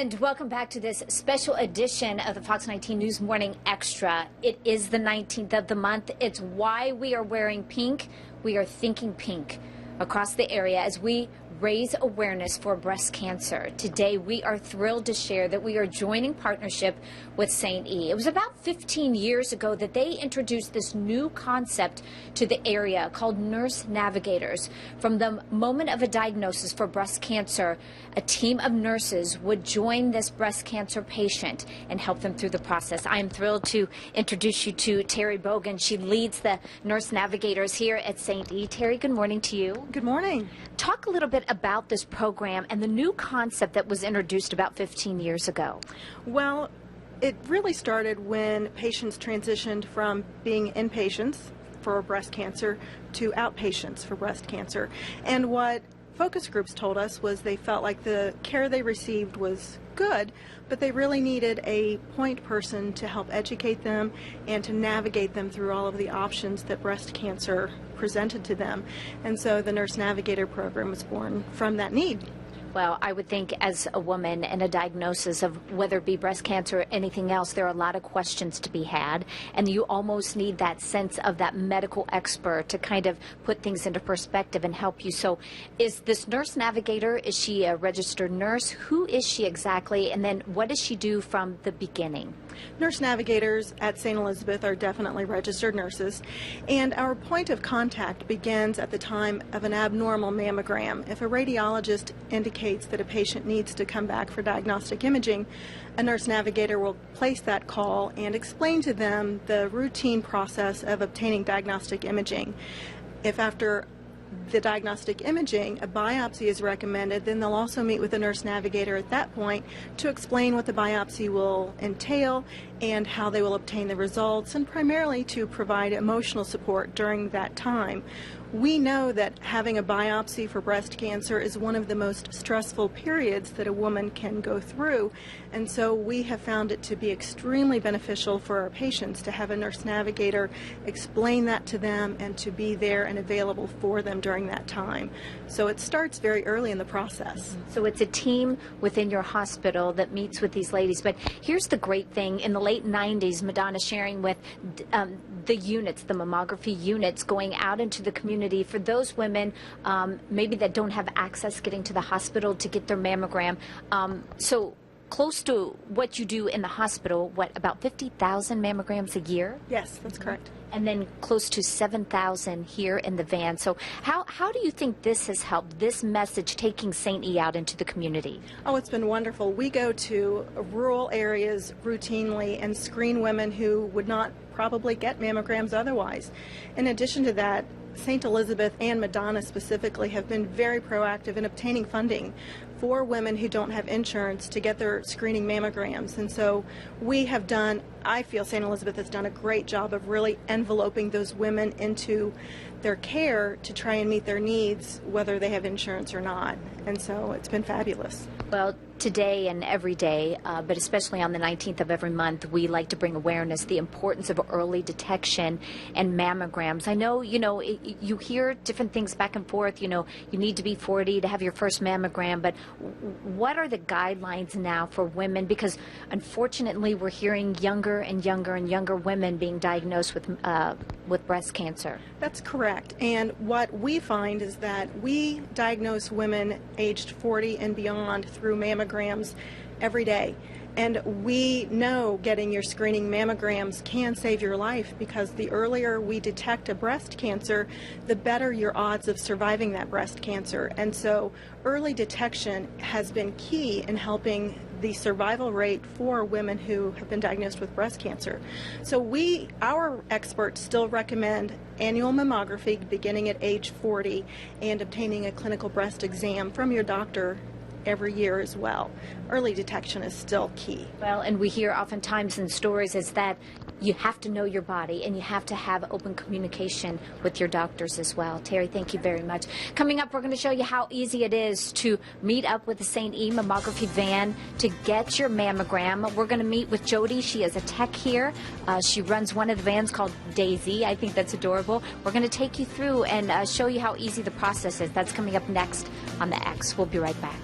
And welcome back to this special edition of the Fox 19 News Morning Extra. It is the 19th of the month. It's why we are wearing pink. We are thinking pink across the area as we raise awareness for breast cancer. Today, we are thrilled to share that we are joining partnership with St. E. It was about 15 years ago that they introduced this new concept to the area called Nurse Navigators. From the moment of a diagnosis for breast cancer, a team of nurses would join this breast cancer patient and help them through the process. I am thrilled to introduce you to Terri Bogan. She leads the Nurse Navigators here at St. E. Terri, good morning to you. Good morning. Talk a little bit about this program and the new concept that was introduced about 15 years ago. Well, it really started when patients transitioned from being inpatients for breast cancer to outpatients for breast cancer. And what focus groups told us was they felt like the care they received was good, but they really needed a point person to help educate them and to navigate them through all of the options that breast cancer presented to them. And so the Nurse Navigator Program was born from that need. Well, I would think as a woman and a diagnosis of whether it be breast cancer or anything else, there are a lot of questions to be had, and you almost need that sense of that medical expert to kind of put things into perspective and help you. So is this Nurse Navigator, is she a registered nurse? Who is she exactly, and then what does she do from the beginning? Nurse Navigators at St. Elizabeth are definitely registered nurses, and our point of contact begins at the time of an abnormal mammogram. If a radiologist indicates that a patient needs to come back for diagnostic imaging, a Nurse Navigator will place that call and explain to them the routine process of obtaining diagnostic imaging. If after the diagnostic imaging, a biopsy is recommended, then they'll also meet with a Nurse Navigator at that point to explain what the biopsy will entail and how they will obtain the results, and primarily to provide emotional support during that time. We know that having a biopsy for breast cancer is one of the most stressful periods that a woman can go through, and so we have found it to be extremely beneficial for our patients to have a Nurse Navigator explain that to them and to be there and available for them during that time. So it starts very early in the process. So it's a team within your hospital that meets with these ladies. But here's the great thing. In the late 90s, Madonna sharing with the units, the mammography units, going out into the community for those women maybe that don't have access getting to the hospital to get their mammogram. So close to what you do in the hospital, what, about 50,000 mammograms a year? Yes, that's correct. And then close to 7,000 here in the van. So how do you think this has helped, this message taking St. E out into the community? Oh, it's been wonderful. We go to rural areas routinely and screen women who would not probably get mammograms otherwise. In addition to that, St. Elizabeth and Madonna specifically have been very proactive in obtaining funding for women who don't have insurance to get their screening mammograms. And so we have done, I feel St. Elizabeth has done a great job of really enveloping those women into their care to try and meet their needs, whether they have insurance or not. And so it's been fabulous. Well, today and every day, but especially on the 19th of every month, we like to bring awareness, the importance of early detection and mammograms. I know, you hear different things back and forth, you need to be 40 to have your first mammogram, but what are the guidelines now for women? Because unfortunately, we're hearing younger and younger and younger women being diagnosed with breast cancer. That's correct. And what we find is that we diagnose women aged 40 and beyond through mammograms every day. And we know getting your screening mammograms can save your life, because the earlier we detect a breast cancer, the better your odds of surviving that breast cancer. And so early detection has been key in helping the survival rate for women who have been diagnosed with breast cancer. So our experts still recommend annual mammography beginning at age 40 and obtaining a clinical breast exam from your doctor every year as well. Early detection is still key. Well, and we hear oftentimes in stories is that you have to know your body and you have to have open communication with your doctors as well. Terri, thank you very much. Coming up, we're going to show you how easy it is to meet up with the St. E mammography van to get your mammogram. We're going to meet with Jody. She is a tech here. She runs one of the vans called Daisy. I think that's adorable. We're going to take you through and show you how easy the process is. That's coming up next on the X. We'll be right back.